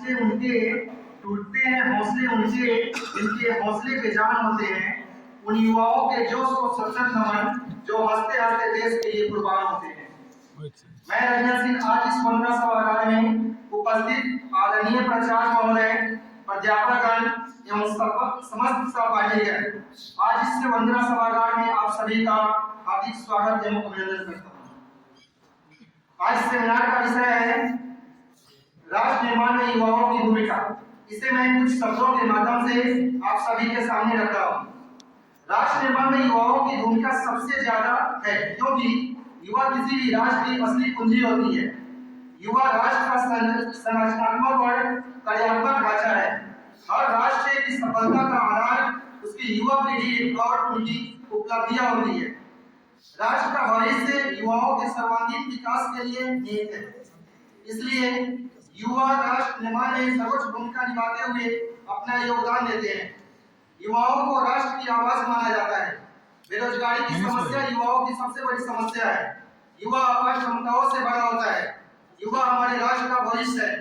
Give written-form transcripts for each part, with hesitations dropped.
हौसले उनके टूटते हैं, हौसले उनके जिनके हौसले बेजान होते हैं, उन युवाओं के जोश को सशक्त नमन जो हंसते हंसते देश के लिए कुर्बान होते हैं। मैं रंजन सिंह आज इस 15 सभागार में उपस्थित आदरणीय प्राचार्य महोदय, प्राध्यापकगण एवं समस्त सहपाठीगण आज इस 15 सभागार में आप सभी का हार्दिक स्वागत एवं अभिनंदन करता हूँ। आज सेमिनार का विषय है राष्ट्र निर्माण में युवाओं की भूमिका। इसे मैं कुछ शब्दों के माध्यम से आप सभी के सामने रख रहा हूँ। राष्ट्र निर्माण में युवाओं की भूमिका सबसे ज्यादा है, क्योंकि युवा किसी भी राष्ट्र की असली पूंजी होती है। युवा राष्ट्र का संरचनात्मक और कार्यात्मक ढांचा है। हर राष्ट्र की सफलता का आधार उसकी युवा पीढ़ी और उनकी उपलब्धियां होती है। राष्ट्र का भविष्य युवाओं के सर्वांगीण विकास के लिए निहित है। इसलिए युवा राष्ट्र निर्माण में सर्वोच्च भूमिका निभाते हुए अपना योगदान देते हैं। युवाओं को राष्ट्र की आवाज माना जाता है। बेरोजगारी की समस्या युवाओं की सबसे बड़ी समस्या है। युवा अपनी क्षमताओं से बड़ा होता है। युवा हमारे राष्ट्र का भविष्य है।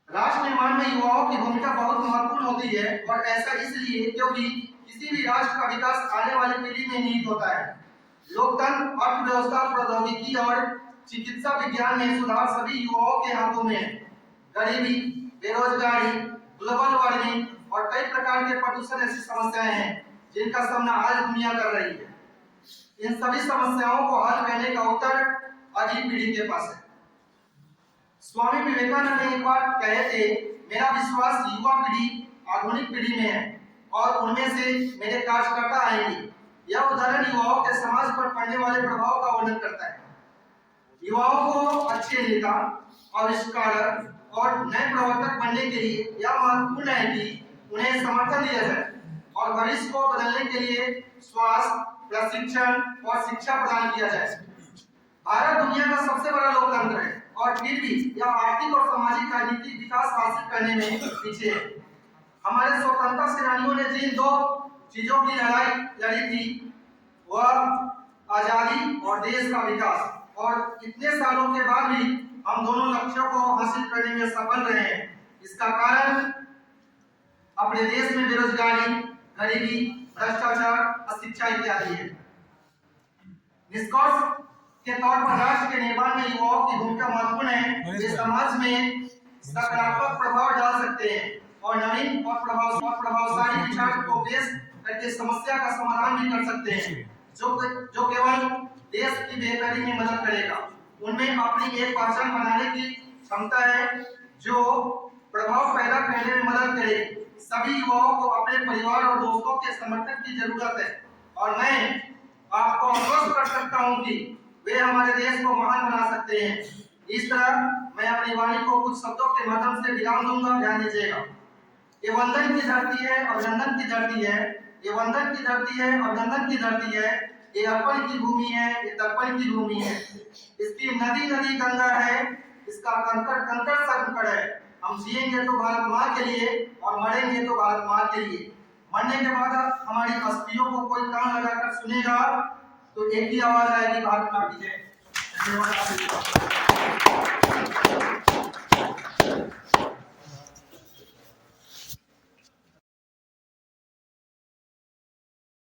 राष्ट्र निर्माण में युवाओं की भूमिका बहुत महत्वपूर्ण होती है, और ऐसा इसलिए क्योंकि किसी भी राष्ट्र का विकास आने वाली पीढ़ी में निहित होता है। लोकतंत्र, अर्थव्यवस्था, प्रौद्योगिकी और चिकित्सा विज्ञान में सुधार सभी युवाओं के हाथों में है। गरीबी, बेरोजगारी, ग्लोबल वार्मिंग और कई प्रकार के प्रदूषण ऐसी समस्याएं हैं जिनका सामना आज दुनिया कर रही है। इन सभी समस्याओं को हल करने का उत्तर अगली पीढ़ी के पास है। स्वामी विवेकानंद ने एक बार कहे थे, मेरा विश्वास युवा पीढ़ी आधुनिक पीढ़ी में है और उनमें से मेरे कार्यकर्ता आएंगे। यह उदाहरण युवाओं के समाज पर पड़ने वाले प्रभाव का वर्णन करता है। युवाओं को अच्छे नेता, आविष्कारक और नए प्रवर्तक बनने के लिए यह महत्वपूर्ण है कि उन्हें समर्थन दिया जाए और भविष्य को बदलने के लिए स्वास्थ्य, प्रशिक्षण और शिक्षा प्रदान किया जाए। भारत दुनिया का सबसे बड़ा लोकतंत्र है और फिर भी यह आर्थिक और सामाजिक राजनीतिक विकास हासिल करने में पीछे है। हमारे स्वतंत्रता सेनानियों ने जिन दो चीजों की लड़ाई लड़ी थी, वह आजादी और देश का विकास, और इतने सालों के बाद भी हम दोनों लक्ष्यों को हासिल करने में सफल रहे हैं। इसका कारण अपने देश में बेरोजगारी, गरीबी, भ्रष्टाचार, अशिक्षा इत्यादि है। निष्कर्ष के तौर पर राष्ट्र के निर्माण में युवाओं की भूमिका महत्वपूर्ण है। वे समाज में सकारात्मक प्रभाव डाल सकते हैं और नवीन और प्रभावशाली विचार को पेश करके समस्या का समाधान भी कर सकते हैं, जो केवल देश की बेहतरी में मदद करेगा। उनमें अपनी एक पहचान बनाने की क्षमता है जो प्रभाव पैदा करने में मदद करेगी। सभी युवाओं को अपने परिवार और दोस्तों के समर्थन की जरूरत है, और मैं आपको आश्वस्त कर सकता हूं कि वे हमारे देश को महान बना सकते हैं। इस तरह मैं अपनी वाणी को कुछ शब्दों के माध्यम से विराम दूंगा। ध्यान दीजिएगा। ये वंदन की धरती है, अभिनंदन की धरती है। ये वंदन की धरती है, अभिनंदन की धरती है। ये अर्पण की भूमि है, ये तर्पण की भूमि है। इसकी नदी नदी गंगा है, इसका कंकड़ कंकड़ संकड़ है। हम जिएंगे तो भारत माँ के लिए और मरेंगे तो भारत माँ के लिए। मरने के बाद हमारी अस्थियों को कोई कान लगाकर सुनेगा तो एक ही आवाज आएगी, भारत माँ की जय। धन्यवाद।